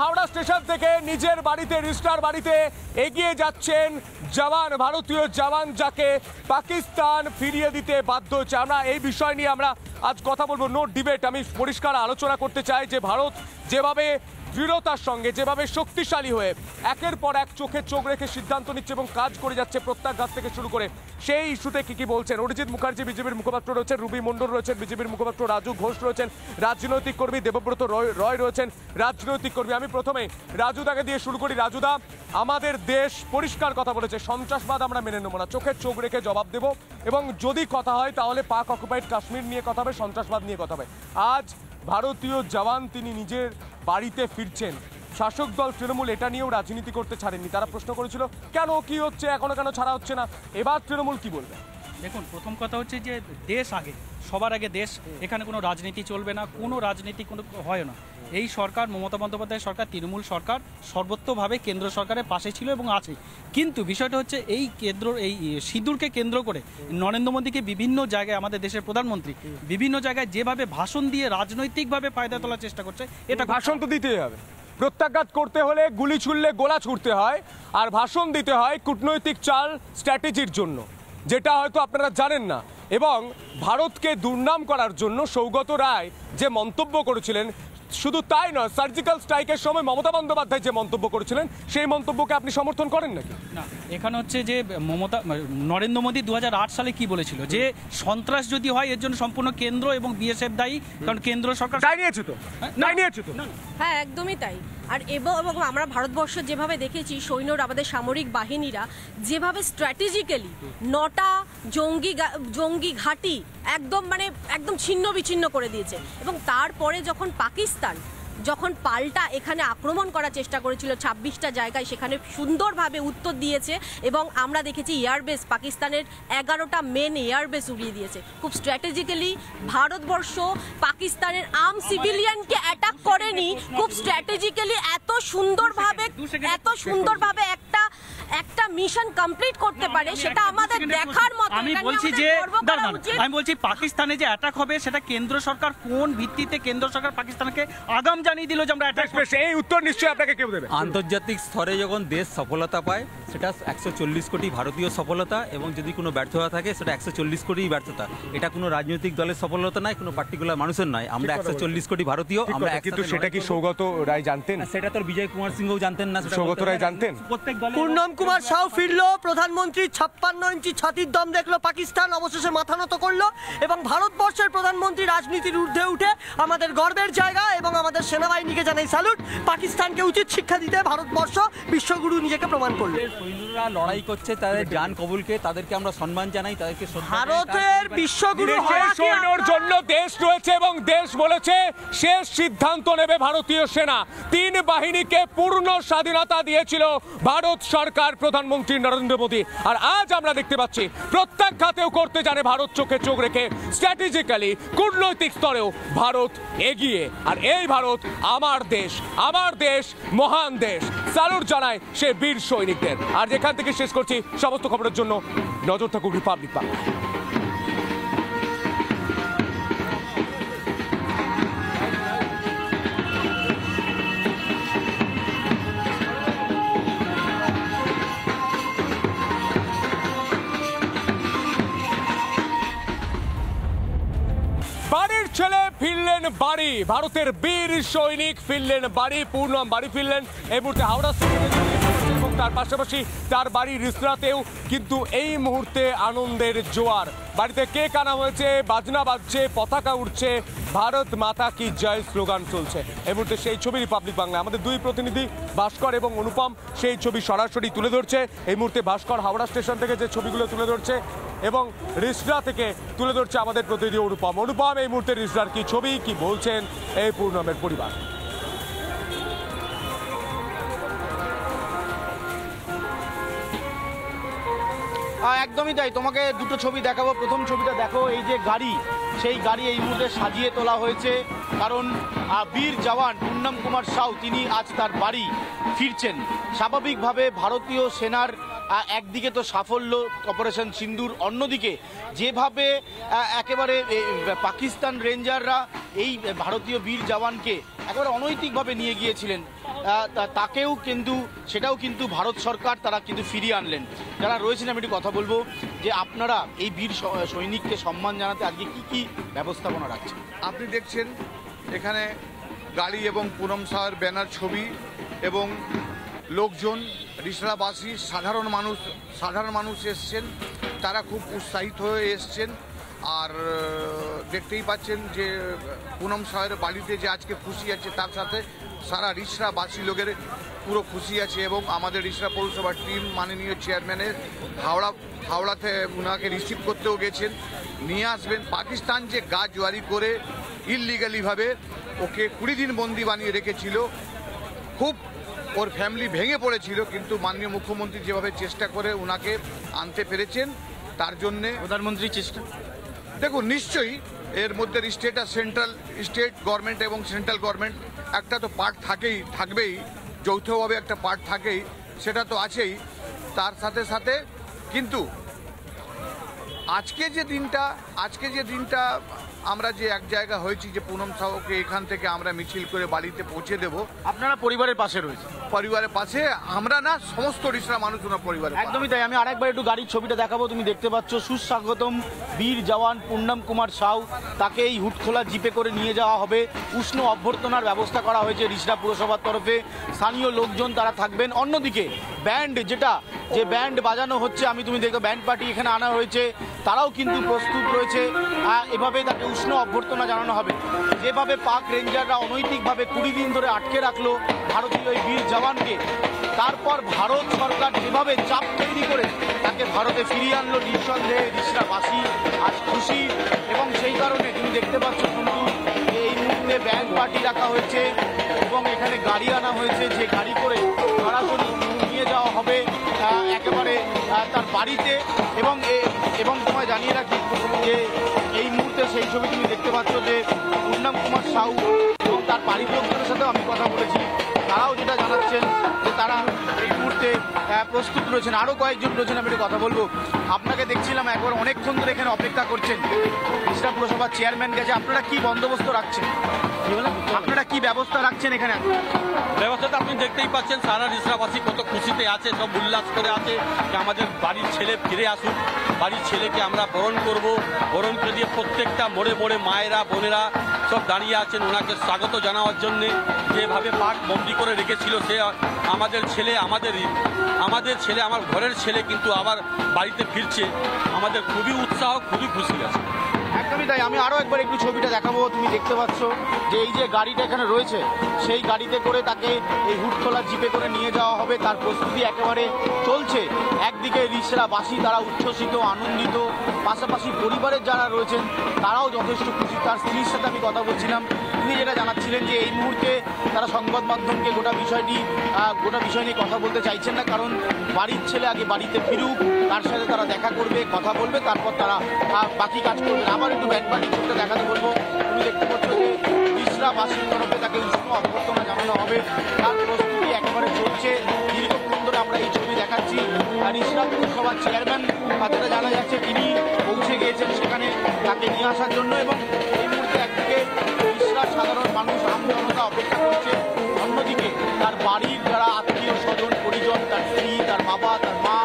হাওড়া স্টেশন থেকে নিজের বাড়িতে রিস্টার বাড়িতে এগিয়ে যাচ্ছেন জওয়ান, ভারতীয় জওয়ান যাকে পাকিস্তান ফিরিয়ে দিতে বাধ্য হচ্ছে। আমরা এই বিষয় নিয়ে আমরা আজ কথা বলবো, নো ডিবেট। আমি পরিষ্কার আলোচনা করতে চাই যে ভারত যেভাবে দৃঢ়তার সঙ্গে, যেভাবে শক্তিশালী হয়ে একের পর এক চোখে চোখ রেখে সিদ্ধান্ত নিচ্ছে এবং কাজ করে যাচ্ছে প্রত্যাঘাত থেকে শুরু করে, সেই ইস্যুতে কি বলছেন অরিজিৎ মুখার্জি বিজেপির মুখপাত্র রয়েছেন, রুবি মণ্ডল রয়েছেন বিজেপির মুখপাত্র, রাজু ঘোষ রয়েছেন রাজনৈতিক কর্মী, দেবব্রত রয় রয়েছেন রাজনৈতিক কর্মী। আমি প্রথমে রাজুদাকে দিয়ে শুরু করি। রাজুদা, আমাদের দেশ পরিষ্কার কথা বলেছে, সন্ত্রাসবাদ আমরা মেনে নেব না, চোখে চোখ রেখে জবাব দেব, এবং যদি কথা হয় তাহলে পাক অকুপাইড কাশ্মীর নিয়ে কথা হবে, সন্ত্রাসবাদ নিয়ে কথা হবে। আজ ভারতীয় জওয়ান তিনি নিজের বাড়িতে ফিরছেন, শাসক দল তৃণমূল এটা নিয়েও রাজনীতি করতে ছাড়েননি। তারা প্রশ্ন করেছিল কেন, কি হচ্ছে, এখনো কেন ছাড়া হচ্ছে না। এবার তৃণমূল কি বলবে?
দেখুন, প্রথম কথা হচ্ছে যে দেশ আগে, সবার আগে দেশ। এখানে কোনো রাজনীতি চলবে না, কোনো রাজনীতি কোনো হয় না। এই সরকার, মমতা বন্দ্যোপাধ্যায় সরকার, তৃণমূল সরকার সর্বত্রভাবে কেন্দ্র সরকারের পাশে ছিল এবং আছে। কিন্তু বিষয়টা হচ্ছে এই সিঁদুরকে কেন্দ্র করে নরেন্দ্র মোদীকে বিভিন্ন জায়গায়, আমাদের দেশের প্রধানমন্ত্রী বিভিন্ন জায়গায় যেভাবে ভাষণ দিয়ে রাজনৈতিকভাবে ফায়দা তোলার চেষ্টা করছে, এটা
ভাষণ তো দিতেই হবে। প্রত্যাঘাত করতে হলে গুলি ছুড়লে গোলা ছুটতে হয়, আর ভাষণ দিতে হয় কূটনৈতিক চাল স্ট্র্যাটেজির জন্য, যেটা হয়তো আপনারা জানেন না। এবং ভারতকে দুর্নাম করার জন্য সৌগত রায় যে মন্তব্য করেছিলেন, শুধু তাই নয়, সার্জিক্যাল স্ট্রাইকের সময় মমতা বন্দ্যোপাধ্যায় যে মন্তব্য করেছিলেন সেই মন্তব্যকে আপনি সমর্থন করেন নাকি?
না, এখানে হচ্ছে যে নরেন্দ্র মোদী 2008 সালে কি বলেছিল, যে সন্ত্রাস যদি হয় এর জন্য সম্পূর্ণ কেন্দ্র এবং বিএসএফ দায়ী, কারণ কেন্দ্র সরকার
নিয়েছে তো।
হ্যাঁ, একদমই তাই। আর এবং আমরা ভারতবর্ষ যেভাবে দেখেছি, সৈন্যরা, আমাদের সামরিক বাহিনীরা যেভাবে স্ট্র্যাটেজিক্যালি 9টা জঙ্গি ঘাঁটি একদম ছিন্ন বিচ্ছিন্ন করে দিয়েছে, এবং তারপরে যখন পাকিস্তান পাল্টা এখানে আক্রমণ করার চেষ্টা করেছিল 26টা জায়গায়, সেখানে সুন্দরভাবে উত্তর দিয়েছে। এবং আমরা দেখেছি এয়ারবেস, পাকিস্তানের 11টা মেন এয়ারবেস উড়িয়ে দিয়েছে। খুব স্ট্র্যাটেজিক্যালি ভারতবর্ষ পাকিস্তানের সিভিলিয়ানকে অ্যাটাক করেনি, খুব স্ট্র্যাটেজিক্যালি এত সুন্দরভাবে একটা মিশন কমপ্লিট করতে পারে, সেটা আমাদের দেখার মতো।
আমি বলছি পাকিস্তানে যে অ্যাটাক হবে সেটা কেন্দ্র সরকার কোন ভিত্তিতে কেন্দ্র সরকার পাকিস্তানকে আগাম জানিয়ে দিল যে আমরা অ্যাটাক করব?
এই উত্তর নিশ্চয়ই আপনাকে কেউ দেবে।
আন্তর্জাতিক স্তরে যখন দেশ সফলতা পায় সেটা 140 কোটি ভারতীয় সফলতা, এবং যদি কোনো ব্যর্থতা থাকে সেটা 140 কোটি ব্যর্থতা। এটা কোনো রাজনৈতিক দলের সফলতা নয়, কোনো পার্টিকুলার মানুষের নয়। আমরা 140 কোটি ভারতীয়, আমরা।
কিন্তু সেটা কি সৌগত রায় জানতেন?
সেটা তো বিজয় কুমার সিংও জানতেন না।
সৌগত রায় জানতেন?
প্রত্যেক দল।
পূর্ণম কুমার সাউ ফিরলো, প্রধানমন্ত্রী 56 ইঞ্চি ছাতির দম দেখলো পাকিস্তান, অবশেষে মাথা নত করলো, এবং ভারতবর্ষের প্রধানমন্ত্রী রাজনীতির ঊর্ধ্বে উঠে আমাদের গর্বের জায়গা, এবং আমাদের সেনাবাহিনীকে জানাই স্যালুট। পাকিস্তানকে উচিত শিক্ষা দিতে ভারতবর্ষ বিশ্বগুরু নিজেকে প্রমাণ করলো।
সৈন্যরা লড়াই করছে, তাদের জান কবুলকে, তাদেরকে আমরা সম্মান জানাই, তাদেরকে
ভারতের বিশ্বগুরু
সৈন্যর জন্য দেশ রয়েছে, এবং দেশ বলেছে শেষ সিদ্ধান্ত নেবে ভারতীয় সেনা। 3 বাহিনীকে পূর্ণ স্বাধীনতা দিয়েছিল ভারত সরকার, প্রধানমন্ত্রী নরেন্দ্র মোদী। আর আজ আমরা দেখতে পাচ্ছি প্রত্যাঘাতেও করতে জানে ভারত, চোখে চোখ রেখে স্ট্র্যাটেজিক্যালি কূটনৈতিক স্তরেও ভারত এগিয়ে। আর এই ভারত আমার দেশ, মহান দেশ। স্যালুট জানায় সে বীর সৈনিকদের। আর যেখান থেকে শেষ করছি, সমস্ত খবরের জন্য নজর থাকুক রিপাবলিক বাংলা। বাড়ির ছেলে ফিরলেন বাড়ি, ভারতের বীর সৈনিক ফিরলেন বাড়ি, পূর্ণম বাড়ি ফিরলেন। এই মুহূর্তে হাওড়া স্টেশনে, এবং তার পাশাপাশি তার বাড়ি রিসরাতেও কিন্তু এই মুহূর্তে আনন্দের জোয়ার। বাড়িতে কেক আনা হয়েছে, বাজনা বাজছে, পতাকা উঠছে, ভারত মাতা কি জয় স্লোগান চলছে। এই মুহূর্তে সেই ছবি রিপাবলিক বাংলা, আমাদের 2 প্রতিনিধি ভাস্কর এবং অনুপম সেই ছবি সরাসরি তুলে ধরছে। এই মুহূর্তে ভাস্কর হাওড়া স্টেশন থেকে যে ছবিগুলো তুলে ধরছে, এবং রিসরা থেকে তুলে ধরছে আমাদের প্রতিনিধি অনুপম। এই মুহূর্তে রিসরার কি ছবি, কি বলছেন এই পূর্ণমের পরিবার?
একদমই তাই, তোমাকে দুটো ছবি দেখাবো। প্রথম ছবিটা দেখো, এই যে গাড়ি, সেই গাড়ি এই মুহূর্তে সাজিয়ে তোলা হয়েছে, কারণ বীর জওয়ান পূর্ণম কুমার সাউ তিনি আজ তার বাড়ি ফিরছেন। স্বাভাবিকভাবে ভারতীয় সেনার একদিকে তো সাফল্য অপারেশন সিন্দুর, অন্যদিকে যেভাবে একেবারে পাকিস্তান রেঞ্জাররা এই ভারতীয় বীর জওয়ানকে একেবারে অনৈতিকভাবে নিয়ে গিয়েছিলেন, তাকেও কিন্তু সেটাও কিন্তু ভারত সরকার তারা কিন্তু ফিরিয়ে আনলেন। যারা রয়েছেন আমি একটু কথা বলবো যে আপনারা এই বীর সৈনিককে সম্মান জানাতে আজকে কি কি ব্যবস্থাপনা রাখছেন?
আপনি দেখছেন এখানে গাড়ি এবং পুনম সাহার ব্যানার ছবি এবং লোকজন রিসরাবাসী সাধারণ মানুষ এসছেন, তারা খুব উৎসাহিত হয়ে এসছেন। আর দেখতেই পাচ্ছেন যে পুনম সাহের বাড়িতে যে আজকে খুশি আছে, তার সাথে সারা রিসরাবাসী লোকের পুরো খুশি আছে। এবং আমাদের রিসরা পৌরসভার টিম মাননীয় চেয়ারম্যানের হাওড়াতে ওনাকে রিসিভ করতেও গেছেন, নিয়ে আসবেন। পাকিস্তান যে গাছওয়ারি করে ইললিগালিভাবে ওকে 20 দিন বন্দি বানিয়ে রেখেছিল, খুব ওর ফ্যামিলি ভেঙে পড়েছিল, কিন্তু মাননীয় মুখ্যমন্ত্রী যেভাবে চেষ্টা করে ওনাকে আনতে পেরেছেন, তার জন্যে
প্রধানমন্ত্রীর চেষ্টা।
দেখুন, নিশ্চয়ই এর মধ্যে স্টেট গভর্নমেন্ট এবং সেন্ট্রাল গভর্নমেন্ট একটা তো পার্ট থাকবেই, যৌথভাবে একটা পার্ট থাকেই, সেটা তো আছেই। তার সাথে সাথে কিন্তু আজকে যে দিনটা আমরা যে এক জায়গা হয়েছি যে পুনম সাহকে এখান থেকে আমরা মিছিল করে বাড়িতে পৌঁছে দেব,
আপনারা পরিবারের পাশে রয়েছে?
পরিবারের পাশে আমরা না, সমস্ত রিসরা মানুষ ওনার পরিবারের।
একদমই তাই। আমি আরেকবার একটু গাড়ির ছবিটা দেখাবো। তুমি দেখতে পাচ্ছ সুস্বাগতম বীর জওয়ান পূর্ণম কুমার সাউ, তাকে এই হুটখোলা জিপে করে নিয়ে যাওয়া হবে। উষ্ণ অভ্যর্থনার ব্যবস্থা করা হয়েছে রিসরা পুরসভার তরফে, স্থানীয় লোকজন তারা থাকবেন। অন্যদিকে ব্যান্ড যে ব্যান্ড বাজানো হচ্ছে, তুমি দেখো ব্যান্ড পার্টি এখানে আনা হয়েছে, তারাও কিন্তু প্রস্তুত রয়েছে। এভাবে তাকে উষ্ণ অভ্যর্থনা জানানো হবে। যেভাবে পাক রেঞ্জাররা অনৈতিকভাবে 20 দিন ধরে আটকে রাখলো ভারতীয় এই বীর জওয়ানকে, তারপর ভারত সরকার যেভাবে চাপ তৈরি করে তাকে ভারতে ফিরিয়ে আনলো, নিঃসন্দেহে রিসরাবাসী আজ খুশি। এবং সেই কারণে তুমি দেখতে পাচ্ছ কিন্তু এই মুহূর্তে ব্যান্ড পার্টি রাখা হয়েছে এবং এখানে গাড়ি আনা হয়েছে, যে গাড়ি করে সরাসরি নিয়ে যাওয়া হবে একেবারে তার বাড়িতে। এবং তোমায় জানিয়ে রাখি যে এই মুহূর্তে সেই ছবি তুমি দেখতে পাচ্ছ যে পূর্ণম কুমার সাউ এবং তার বাড়ির লোকজনের সাথেও আমি কথা বলেছি, তারাও যেটা জানাচ্ছেন যে তারা এই মুহূর্তে প্রস্তুত রয়েছেন। আরও কয়েকজন রয়েছেন, আমি একটু কথা বলবো। আপনাকে দেখছিলাম একবার অনেকক্ষণ ধরে এখানে অপেক্ষা করছেন, রিসরা পুরসভার চেয়ারম্যান গেছে, আপনারা কি বন্দোবস্ত রাখছেন, আপনারা কি ব্যবস্থা রাখছেন এখানে?
ব্যবস্থাটা আপনি দেখতেই পাচ্ছেন, সারা রিসরাবাসী কত খুশিতে আছে, সব উল্লাস করে আছে যে আমাদের বাড়ির ছেলে ফিরে আসুক। বাড়ির ছেলেকে আমরা বরণ করব, বরণ করে দিয়ে প্রত্যেকটা মোড়ে মোড়ে মায়েরা বোনেরা সব দাঁড়িয়ে আছেন ওনাকে স্বাগত জানাবার জন্যে। যেভাবে পাক বন্দি করে রেখেছিল, সে আমাদের ছেলে আমার ঘরের ছেলে কিন্তু আবার বাড়িতে ফিরছে। আমাদের খুবই উৎসাহ, খুবই খুশি আছে।
একদমই তাই। আমি আরও একবার একটু ছবিটা দেখাবো। তুমি দেখতে পাচ্ছ যে এই যে গাড়িটা এখানে রয়েছে, সেই গাড়িতে করে তাকে এই হুটখোলা জিপে করে নিয়ে যাওয়া হবে। তার প্রস্তুতি একেবারে চলছে। একদিকে রিসরাবাসী তারা উচ্ছ্বসিত, আনন্দিত, পাশাপাশি পরিবারের যারা রয়েছেন তারাও যথেষ্ট খুশি। তার স্ত্রীর সাথে আমি কথা বলছিলাম, তিনি যেটা জানাচ্ছিলেন যে এই মুহূর্তে তারা সংবাদ মাধ্যমকে গোটা বিষয় নিয়ে কথা বলতে চাইছেন না, কারণ বাড়ির ছেলে আগে বাড়িতে ফিরুক, তার সাথে তারা দেখা করবে, কথা বলবে, তারপর তারা বাকি কাজ করবে। আবার একটু ব্যান্ড পার্টির ছবিটা দেখাতে বলবো। তুমি দেখতে পাচ্ছ যে রিসরাবাসীর তরফে তাকে উষ্ণ অভ্যর্থনা জানানো হবে, তার প্রস্তুতি একেবারে চলছে। দীর্ঘক্ষণ ধরে আমরা এই ছবি দেখাচ্ছি। রিসরা পুরসভার চেয়ারম্যান যেটা জানা যাচ্ছে, তিনি পৌঁছে গিয়েছেন সেখানে তাকে নিয়ে আসার জন্য। এবং এই মুহূর্তে একদিকে রিসরার সাধারণ মানুষ, আমজনতা অপেক্ষা করছে, অন্যদিকে তার বাড়ির যারা আত্মীয় স্বজন পরিজন, তার স্ত্রী, তার বাবা, তার মা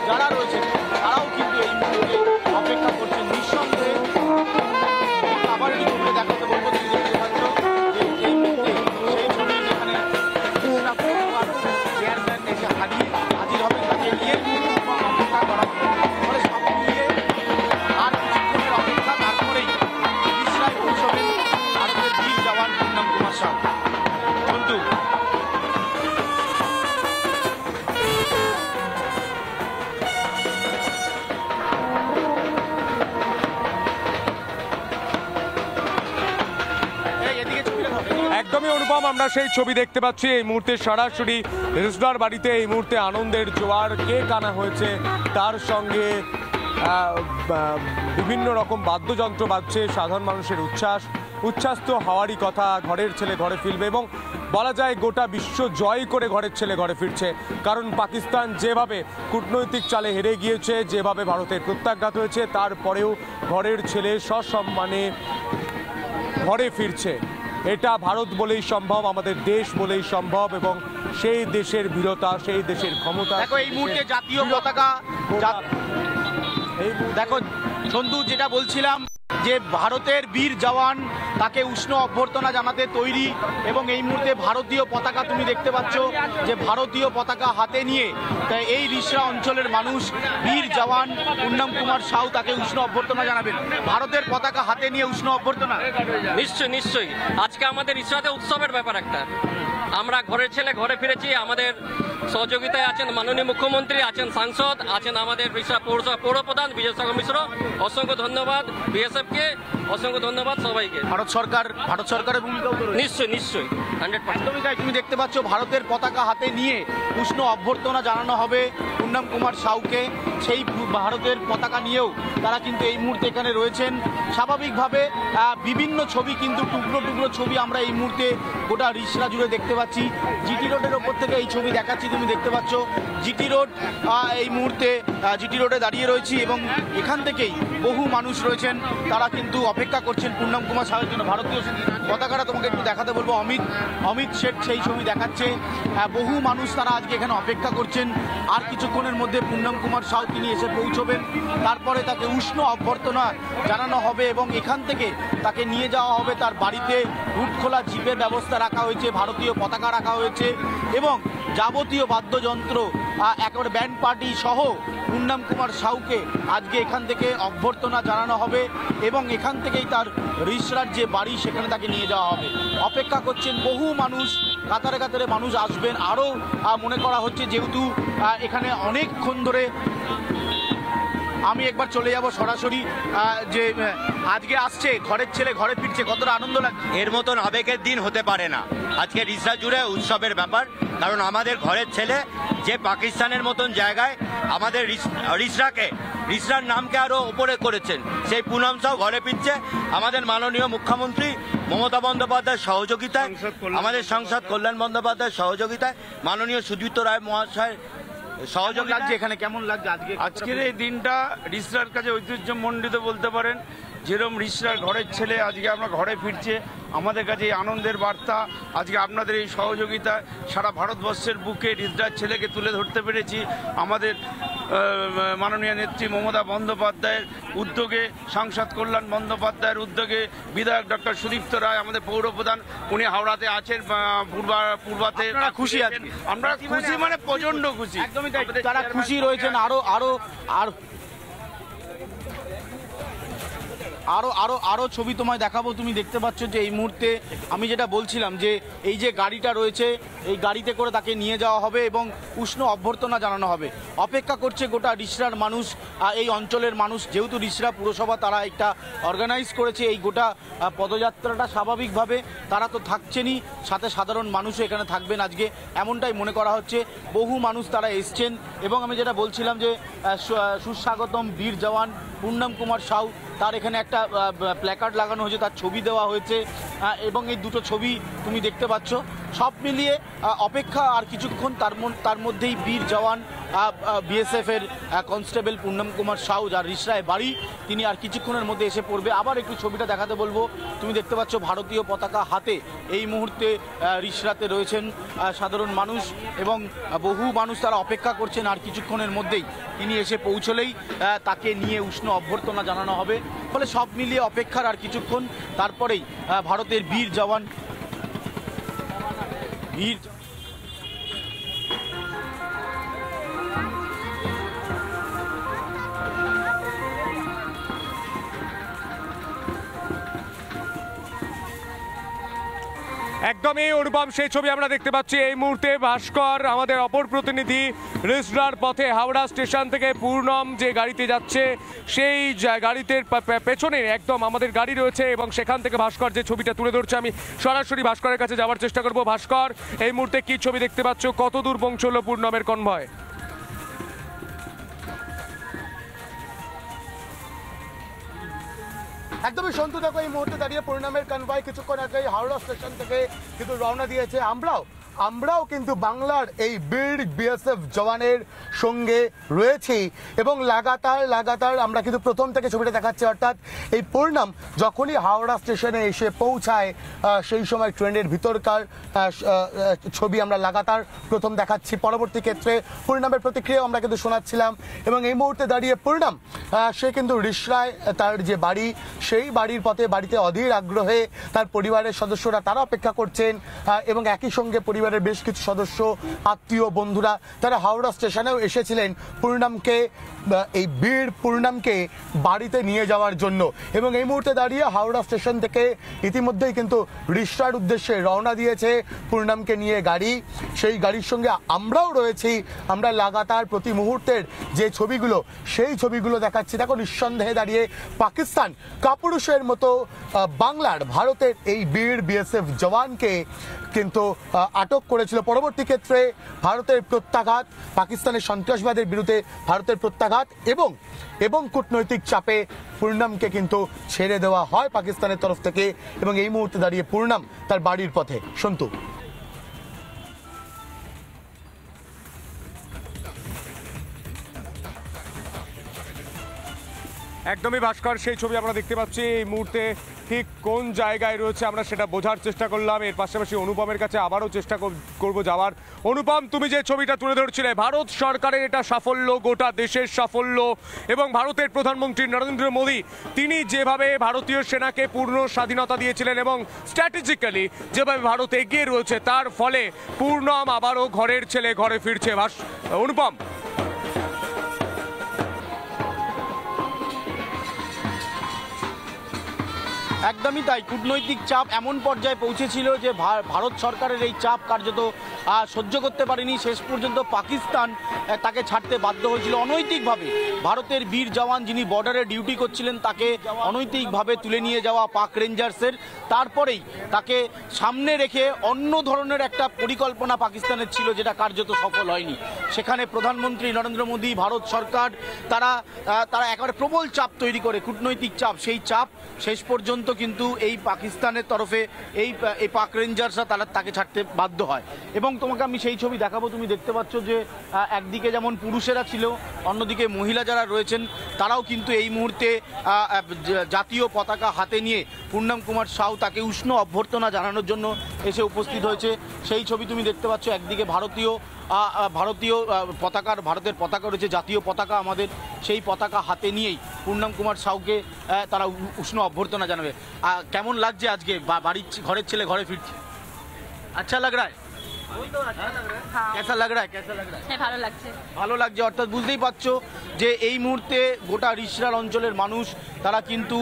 যারা রয়েছেন, তারাও কিন্তু এই মুহূর্তে অপেক্ষা করছেন নিঃসন্দেহে। আবার এই ছবিটা দেখাতে বলবো। তুমি দেখতে পাচ্ছ যে এই মুহূর্তে সেই ছবি যেখানে রিসরা পুরসভার চেয়ারম্যান এসে হাজির হবেন, তাকে নিয়ে অপেক্ষা করা ফলে সব মিলিয়ে আর কিছুক্ষণের অপেক্ষা, তারপরেই রিসরায় পৌঁছবেন ভারতের বীর জওয়ান পূর্ণম কুমার সাউ। কিন্তু
একদমই অনুপম, আমরা সেই ছবি দেখতে পাচ্ছি এই মুহূর্তে সরাসরি রিসরার বাড়িতে। এই মুহূর্তে আনন্দের জোয়ার, কেক আনা হয়েছে, তার সঙ্গে বিভিন্ন রকম বাদ্যযন্ত্র বাজছে, সাধারণ মানুষের উচ্ছ্বাস তো হওয়ারই কথা। ঘরের ছেলে ঘরে ফিরবে এবং বলা যায় গোটা বিশ্ব জয় করে ঘরের ছেলে ঘরে ফিরছে। কারণ পাকিস্তান যেভাবে কূটনৈতিক চালে হেরে গিয়েছে, যেভাবে ভারতের প্রত্যাঘাত হয়েছে, তারপরেও ঘরের ছেলে সসম্মানে ঘরে ফিরছে। এটা ভারত বলেই সম্ভব, আমাদের দেশ বলেই সম্ভব, এবং সেই দেশের বীরতা, সেই দেশের ক্ষমতা।
দেখো এই মুহূর্তে জাতীয় পতাকা, দেখো সন্ধু যেটা বলছিলাম যে ভারতের বীর জওয়ান তাকে উষ্ণ অভ্যর্থনা জানাতে তৈরি, এবং এই মুহূর্তে ভারতীয় পতাকা তুমি দেখতে পাচ্ছ যে ভারতীয় পতাকা হাতে নিয়ে তাই এই রিষড়া অঞ্চলের মানুষ বীর জওয়ান পূর্ণম কুমার সাউ তাকে উষ্ণ অভ্যর্থনা জানাবেন। ভারতের পতাকা হাতে নিয়ে উষ্ণ অভ্যর্থনা।
নিশ্চয়ই নিশ্চয়ই, আজকে আমাদের রিষড়াতে উৎসবের ব্যাপার একটা। আমরা ঘরের ছেলে ঘরে ফিরেছি, আমাদের সহযোগিতায় আছেন মাননীয় মুখ্যমন্ত্রী, আছেন সাংসদ, আছেন আমাদের রিষড়া পৌরসভা পৌরপ্রধান বিজয় সাগর মিশ্র। অসংখ্য ধন্যবাদ বিএসএফকে, অসংখ্য ধন্যবাদ সবাইকে।
ভারত সরকারের ভূমিকা
নিশ্চয়ই নিশ্চয়ই
100%। তুমি দেখতে পাচ্ছ ভারতের পতাকা হাতে নিয়ে উষ্ণ অভ্যর্থনা জানানো হবে পূর্ণম কুমার সাউকে। সেই ভারতের পতাকা নিয়েও তারা কিন্তু এই মুহূর্তে এখানে রয়েছেন। স্বাভাবিকভাবে বিভিন্ন ছবি কিন্তু টুকরো টুকরো ছবি আমরা এই মুহূর্তে গোটা রিষড়া জুড়ে দেখতে পাচ্ছি। জিটি রোডের ওপর থেকে এই ছবি দেখাচ্ছি, তুমি দেখতে পাচ্ছ জিটি রোড। এই মুহূর্তে জিটি রোডে দাঁড়িয়ে রয়েছি এবং এখান থেকেই বহু মানুষ রয়েছেন, তারা কিন্তু অপেক্ষা করছেন পূর্ণম কুমার সাউয়ের জন্য। ভারতীয় পতাকাটা তোমাকে একটু দেখাতে বলবো, অমিত শেঠ সেই ছবি দেখাচ্ছে। বহু মানুষ তারা আজকে এখানে অপেক্ষা করছেন। আর কিছুক্ষণের মধ্যে পূর্ণম কুমার সাউ তিনি এসে পৌঁছবেন, তারপরে তাকে উষ্ণ অভ্যর্থনা জানানো হবে এবং এখান থেকে তাকে নিয়ে যাওয়া হবে তার বাড়িতে। রুট খোলা জিপের ব্যবস্থা রাখা হয়েছে, ভারতীয় পতাকা রাখা হয়েছে এবং যাবতীয় বাদ্যযন্ত্র একেবারে ব্যান্ড পার্টি সহ পূর্ণম কুমার সাউকে আজকে এখান থেকে অভ্যর্থনা জানানো হবে এবং এখান থেকেই তার রিষড়ার যে বাড়ি সেখানে তাকে নিয়ে যাওয়া হবে। অপেক্ষা করছেন বহু মানুষ, কাতারে কাতারে মানুষ আসবেন। আরও মনে করা হচ্ছে যেহেতু এখানে অনেকক্ষণ ধরে, আমি একবার চলে যাব সরাসরি, যে আজকে আসছে ঘরের ছেলে ঘরে ফিরছে, কতটা আনন্দ লাগছে।
এর মতন আবেগের দিন হতে পারে না। আজকে রিষড়া জুড়ে উৎসবের ব্যাপার, কারণ আমাদের ঘরের ছেলে যে পাকিস্তানের মতন জায়গায় আমাদের রিষড়ার নামকে আরো উপরে করেছেন, সেই পূর্ণম সাউ ঘরে ফিরছে আমাদের মাননীয় মুখ্যমন্ত্রী মমতা বন্দ্যোপাধ্যায়ের সহযোগিতায়, আমাদের সাংসদ কল্যাণ বন্দ্যোপাধ্যায়ের সহযোগিতায়, মাননীয় সুজিত রায় মহাশয়ের সহযোগ লাগছে। এখানে কেমন লাগছে
আজকের এই দিনটা রিষড়ার কাছে ঐতিহ্যমণ্ডিত বলতে পারেন। যেরকম রিষড়ার ঘরের ছেলে আজকে আমরা ঘরে ফিরছে, আমাদের কাছে এই আনন্দের বার্তা। আজকে আপনাদের এই সহযোগিতায় সারা ভারতবর্ষের বুকে রিষড়ার ছেলেকে তুলে ধরতে পেরেছি। আমাদের মাননীয় নেত্রী মমতা বন্দ্যোপাধ্যায়ের উদ্যোগে, সাংসদ কল্যাণ বন্দ্যোপাধ্যায়ের উদ্যোগে, বিধায়ক ডক্টর সুদীপ্ত রায় আমাদের পৌরপ্রধান, উনি হাওড়াতে আছেন, পূর্বাতে
খুশি আছেন।
আমরা খুশি মানে প্রচন্ড খুশি,
একদমই তাই, তারা খুশি রয়েছেন। আরো ছবি তোমায় দেখাবো। তুমি দেখতে পাচ্ছ যে এই মুহূর্তে আমি যেটা বলছিলাম যে এই যে গাড়িটা রয়েছে, এই গাড়িতে করে তাকে নিয়ে যাওয়া হবে এবং উষ্ণ অভ্যর্থনা জানানো হবে। অপেক্ষা করছে গোটা রিষড়ার মানুষ, এই অঞ্চলের মানুষ। যেহেতু রিষড়া পুরসভা তারা একটা অর্গানাইজ করেছে এই গোটা পদযাত্রাটা, স্বাভাবিকভাবে তারা তো থাকছেনই, সাথে সাধারণ মানুষও এখানে থাকবেন আজকে, এমনটাই মনে করা হচ্ছে। বহু মানুষ তারা এসছেন এবং আমি যেটা বলছিলাম যে সুস্বাগতম বীর জওয়ান পূর্ণম কুমার সাউ, তার এখানে একটা প্ল্যাকার্ড লাগানো হয়েছে, তার ছবি দেওয়া হয়েছে এবং এই দুটো ছবি তুমি দেখতে পাচ্ছ। সব মিলিয়ে অপেক্ষা আর কিছুক্ষণ, তার মধ্যেই বীর জওয়ান বিএসএফের কনস্টেবল পূর্ণম কুমার সাউ, যার রিষড়ায় বাড়ি, তিনি আর কিছুক্ষণের মধ্যে এসে পড়বে। আবার একটু ছবিটা দেখাতে বলবো। তুমি দেখতে পাচ্ছ ভারতীয় পতাকা হাতে এই মুহূর্তে রিষড়াতে রয়েছেন সাধারণ মানুষ এবং বহু মানুষ তারা অপেক্ষা করছেন। আর কিছুক্ষণের মধ্যেই তিনি এসে পৌঁছলেই তাকে নিয়ে উষ্ণ অভ্যর্থনা জানানো হবে। ফলে সব মিলিয়ে অপেক্ষার আর কিছুক্ষণ, তারপরেই ভারতের বীর জওয়ান
একদমই অনুপম সেই ছবি আমরা দেখতে পাচ্ছি এই মুহূর্তে। ভাস্কর আমাদের অপর প্রতিনিধি রিষড়ার পথে হাওড়া স্টেশন থেকে পূর্ণম যে গাড়িতে যাচ্ছে সেই গাড়িতে পেছনে একদম আমাদের গাড়ি রয়েছে এবং সেখান থেকে ভাস্কর যে ছবিটা তুলে ধরছে, আমি সরাসরি ভাস্করের কাছে যাওয়ার চেষ্টা করব। ভাস্কর, এই মুহূর্তে কি ছবি দেখতে পাচ্ছ? কত দূর পৌঁছলো পূর্ণমের কনভয়?
একদমই সন্তু, দেখো এই মুহূর্তে দাঁড়িয়ে পরিণামের কনভয় কিছুক্ষণ আগে হাওড়া স্টেশন থেকে কিন্তু রওনা দিয়েছে। আমরাও আমরাও কিন্তু বাংলার এই বীর বিএসএফ জওয়ানের সঙ্গে রয়েছি এবং লাগাতার আমরা কিন্তু প্রথম থেকে ছবিটা দেখাচ্ছি। অর্থাৎ এই পূর্ণাম যখনই হাওড়া স্টেশনে এসে পৌঁছায় সেই সময় ট্রেনের ভিতরকার ছবি আমরা লাগাতার প্রথম দেখাচ্ছি। পরবর্তী ক্ষেত্রে পূর্ণামের প্রতিক্রিয়াও আমরা কিন্তু শোনাচ্ছিলাম এবং এই মুহূর্তে দাঁড়িয়ে পূর্ণাম সে কিন্তু রিষড়ায় তার যে বাড়ি সেই বাড়ির পথে বাড়িতে অধীর আগ্রহে তার পরিবারের সদস্যরা তারা অপেক্ষা করছেন এবং একই সঙ্গে পরিবারের বেশ কিছু সদস্য আত্মীয় বন্ধুরা তারা হাওড়া স্টেশনেও এসেছিলেন পূর্ণামকে এই বীর পূর্ণামকে বাড়িতে নিয়ে যাওয়ার জন্য এবং এই মুহূর্তে দাঁড়িয়ে হাওড়া স্টেশন থেকে ইতিমধ্যেই কিন্তু রিষড়ার উদ্দেশ্যে রওনা দিয়েছে পূর্ণামকে নিয়ে গাড়ি। সেই গাড়ির সঙ্গে আমরাও রয়েছি। আমরা লাগাতার প্রতি মুহূর্তের যে ছবিগুলো সেই ছবিগুলো দেখাচ্ছি। দেখো নিঃসন্দেহে দাঁড়িয়ে পাকিস্তান কাপুরুষের মতো বাংলার ভারতের এই বীর বিএসএফ জওয়ানকে কিন্তু আটক করেছিল। পরবর্তী ক্ষেত্রে ভারতের প্রত্যাঘাত, পাকিস্তানের সন্ত্রাসবাদের বিরুদ্ধে ভারতের প্রত্যাঘাত এবং কূটনৈতিক চাপে পূর্ণামকে কিন্তু ছেড়ে দেওয়া হয় পাকিস্তানের তরফ থেকে এবং এই মুহূর্তে দাঁড়িয়ে পূর্ণাম তার বাড়ির পথে। সন্তু,
একদমই ভাস্কর, সেই ছবি আমরা দেখতে পাচ্ছি। এই মুহূর্তে ঠিক কোন জায়গায় রয়েছে আমরা সেটা বোঝার চেষ্টা করলাম। এর পাশাপাশি অনুপমের কাছে আবারও চেষ্টা করব যাওয়ার। অনুপম, তুমি যে ছবিটা তুলে ধরছিলে, ভারত সরকারের এটা সাফল্য, গোটা দেশের সাফল্য এবং ভারতের প্রধানমন্ত্রী নরেন্দ্র মোদী তিনি যেভাবে ভারতীয় সেনাকে পূর্ণ স্বাধীনতা দিয়েছিলেন এবং স্ট্র্যাটেজিক্যালি যেভাবে ভারত এগিয়ে রয়েছে তার ফলে পূর্ণাম আবারও ঘরের ছেলে ঘরে ফিরছে। অনুপম,
একদমই তাই। কূটনৈতিক চাপ এমন পর্যায়ে পৌঁছেছিল যে ভারত সরকারের এই চাপ কার্যত সহ্য করতে পারেনি। শেষ পর্যন্ত পাকিস্তান তাকে ছাড়তে বাধ্য হয়েছিল অনৈতিকভাবে। ভারতের বীর জওয়ান যিনি বর্ডারে ডিউটি করছিলেন তাকে অনৈতিকভাবে তুলে নিয়ে যাওয়া পাক রেঞ্জার্সের, তারপরেই তাকে সামনে রেখে অন্য ধরনের একটা পরিকল্পনা পাকিস্তানের ছিল যেটা কার্যত সফল হয়নি। সেখানে প্রধানমন্ত্রী নরেন্দ্র মোদী, ভারত সরকার তারা একেবারে প্রবল চাপ তৈরি করে, কূটনৈতিক চাপ। সেই চাপ শেষ পর্যন্ত কিন্তু এই পাকিস্তানের তরফে এই পাক রেঞ্জার্সরা তাকে ছাড়তে বাধ্য হয়। এবং তোমাকে আমি সেই ছবি দেখাবো। তুমি দেখতে পাচ্ছ যে একদিকে যেমন পুরুষেরা ছিল, অন্যদিকে মহিলা যারা রয়েছেন তারাও কিন্তু এই মুহূর্তে জাতীয় পতাকা হাতে নিয়ে পূর্ণাম কুমার সাউ তাকে উষ্ণ অভ্যর্থনা জানানোর জন্য এসে উপস্থিত হয়েছে। সেই ছবি তুমি দেখতে পাচ্ছ। একদিকে ভারতীয় ভারতের পতাকা রয়েছে, জাতীয় পতাকা আমাদের, সেই পতাকা হাতে নিয়েই পূর্ণাম কুমার সাউকে তারা উষ্ণ অভ্যর্থনা জানাবে। কেমন লাগছে আজকে ঘরের ছেলে ঘরে ফিরছে? আচ্ছা লাগ রা ভালো লাগছে। অর্থাৎ বুঝতেই পারছো যে এই মুহূর্তে গোটা রিষড়ার অঞ্চলের মানুষ তারা কিন্তু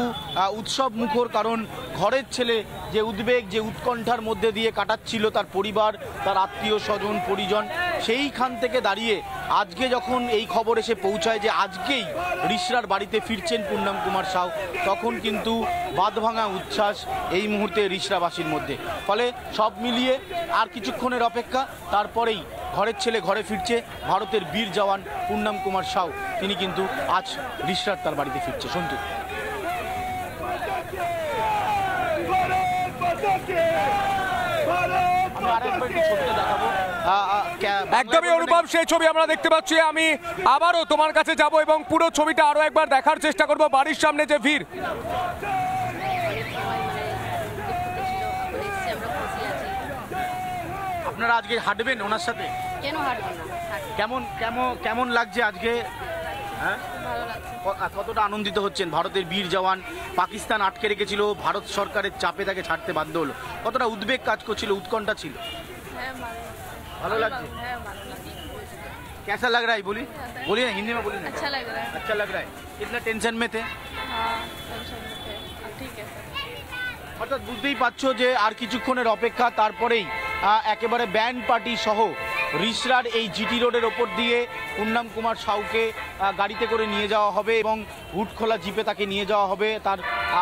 উৎসব মুখর, কারণ ঘরের ছেলে যে উদ্বেগ, যে উৎকণ্ঠার মধ্যে দিয়ে কাটাচ্ছিল তার পরিবার, তার আত্মীয় স্বজন পরিজন, সেইখান থেকে দাঁড়িয়ে আজকে যখন এই খবর এসে পৌঁছায় যে আজকেই রিষড়ার বাড়িতে ফিরছেন পূর্ণাম কুমার সাউ, তখন কিন্তু বাঁধভাঙা উচ্ছ্বাস এই মুহূর্তে রিষড়াবাসীর মধ্যে। ফলে সব মিলিয়ে আর কিছুক্ষণের অপেক্ষা, তারপরেই ঘরের ছেলে ঘরে ফিরছে ভারতের বীর জওয়ান পূর্ণাম কুমার সাউ। তিনি কিন্তু আজ রিষড়ার তার বাড়িতে ফিরছে। শুনতু,
একদমই অনুপম, সেই ছবি আমরা দেখতে পাচ্ছি। আমি আবারও তোমার কাছে যাব এবং পুরো ছবিটা আরো একবার দেখার চেষ্টা করব। বাড়ির সামনে যে ভিড়,
আপনারা আজকে হাঁটবেন ওনার সাথে?
কেন হাঁটবেন না?
কেমন লাগছে আজকে? কতটা আনন্দিত হচ্ছেন? ভারতের বীর জওয়ান পাকিস্তান আটকে রেখেছিল, ভারত সরকারের চাপে তাকে ছাড়তে বাধ্য হলো। কতটা উদ্বেগ কাজ করছিল, উৎকণ্ঠা ছিল? ভালো লাগছে। कैसा लग रहा है? बोलिए ना, हिंदी में बोलिए ना। अच्छा लग रहा है। कितना टेंशन में थे?
ठीक है।
অর্থাৎ বুঝতেই পারছো যে আর কিছুক্ষণের অপেক্ষা, তারপরেই একেবারে ব্যান্ড পার্টি সহ রিষড়ার এই জিটি রোডের ওপর দিয়ে পূর্ণাম কুমার সাউকে গাড়িতে করে নিয়ে যাওয়া হবে এবং হুটখোলা জিপে তাকে নিয়ে যাওয়া হবে। তার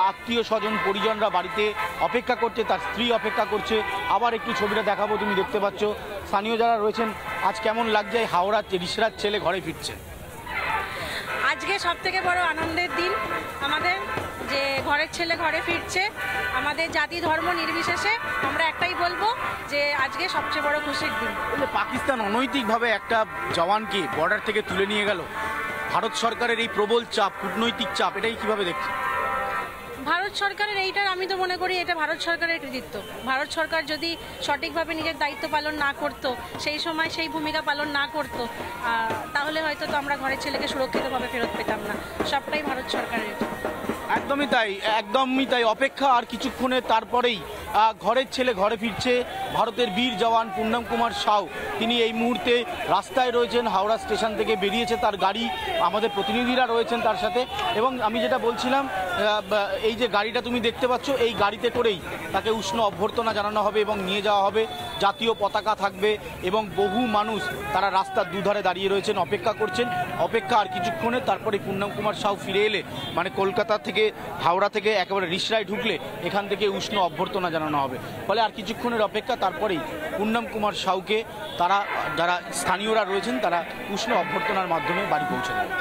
আত্মীয় স্বজন পরিজনরা বাড়িতে অপেক্ষা করছে, তার স্ত্রী অপেক্ষা করছে। আবার একটু ছবিটা দেখাবো। তুমি দেখতে পাচ্ছ স্থানীয় যারা রয়েছেন। আজ কেমন লাগছে হাওড়া রিষড়ার ছেলে ঘরে ফিরছে?
আজকে সব থেকে বড় আনন্দের দিন আমাদের, যে ঘরে ঘরের ছেলে ঘরে ফিরছে। আমাদের জাতি ধর্ম নির্বিশেষে আমরা একটাই বলবো যে আজকে সবচেয়ে বড় খুশির দিন।
পাকিস্তান অনৈতিকভাবে একটা জওয়ানকে বর্ডার থেকে তুলে নিয়ে গেল, ভারত সরকারের এই প্রবল চাপ, কূটনৈতিক চাপ, এটাই কিভাবে দেখছে?
ভারত সরকারের এইটার আমি তো মনে করি এটা ভারত সরকারের কৃতিত্ব। ভারত সরকার যদি সঠিকভাবে নিজের দায়িত্ব পালন না করত, সেই সময় সেই ভূমিকা পালন না করত, তাহলে হয়তো তো আমরা ঘরের ছেলেকে সুরক্ষিতভাবে ফেরত পেতাম না। সবটাই ভারত সরকারের।
একদমই তাই, একদমই তাই। অপেক্ষা আর কিছুক্ষণে, তারপরেই ঘরের ছেলে ঘরে ফিরছে। ভারতের বীর জওয়ান পূর্ণম কুমার সাউ তিনি এই মুহূর্তে রাস্তায় রয়েছেন, হাওড়া স্টেশন থেকে বেরিয়েছে তার গাড়ি, আমাদের প্রতিনিধিরা রয়েছেন তার সাথে। এবং আমি যেটা বলছিলাম, এই যে গাড়িটা তুমি দেখতে পাচ্ছ, এই গাড়িতে করেই তাকে উষ্ণ অভ্যর্থনা জানানো হবে এবং নিয়ে যাওয়া হবে। জাতীয় পতাকা থাকবে এবং বহু মানুষ তারা রাস্তার দুধারে দাঁড়িয়ে রয়েছেন, অপেক্ষা করছেন। অপেক্ষা আর কিছুক্ষণে, তারপরে পূর্ণম কুমার সাউ ফিরে এলে, মানে কলকাতা থেকে, হাওড়া থেকে একেবারে রিসরায় ঢুকলে এখান থেকে উষ্ণ অভ্যর্থনা জানানো হবে। ফলে আর কিছুক্ষণের অপেক্ষা, তারপরেই পূর্ণম কুমার সাউকে তারা, যারা স্থানীয়রা রয়েছেন, তারা উষ্ণ অভ্যর্থনার মাধ্যমে বাড়ি পৌঁছে দেবে।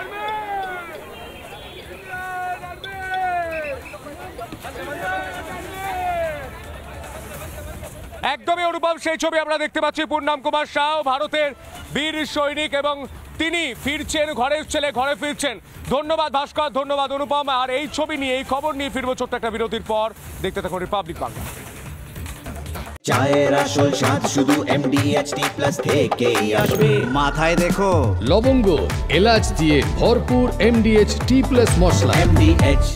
একদমই অনুপম সেই ছবি আমরা দেখতে পাচ্ছি। পূর্ণম কুমার সাউ ভারতের বীর সৈনিক এবং তিনি ফিরছেন, ঘরের ছেলে ঘরে ফিরছেন। ধন্যবাদ ভাস্কর, ধন্যবাদ অনুপম। আর এই ছবি নিয়ে, এই খবর নিয়ে ফিরবো ছোট্ট একটা বিরতির পর। দেখতে থাকুন রিপাবলিক বাংলা।
চায়ের আসল স্বাদ শুধু MDHT+ থেকেই আসবে। মাথায় দেখো
লবঙ্গ এলাচ দিয়ে ভরপুর MDHT+ মশলা।
MDH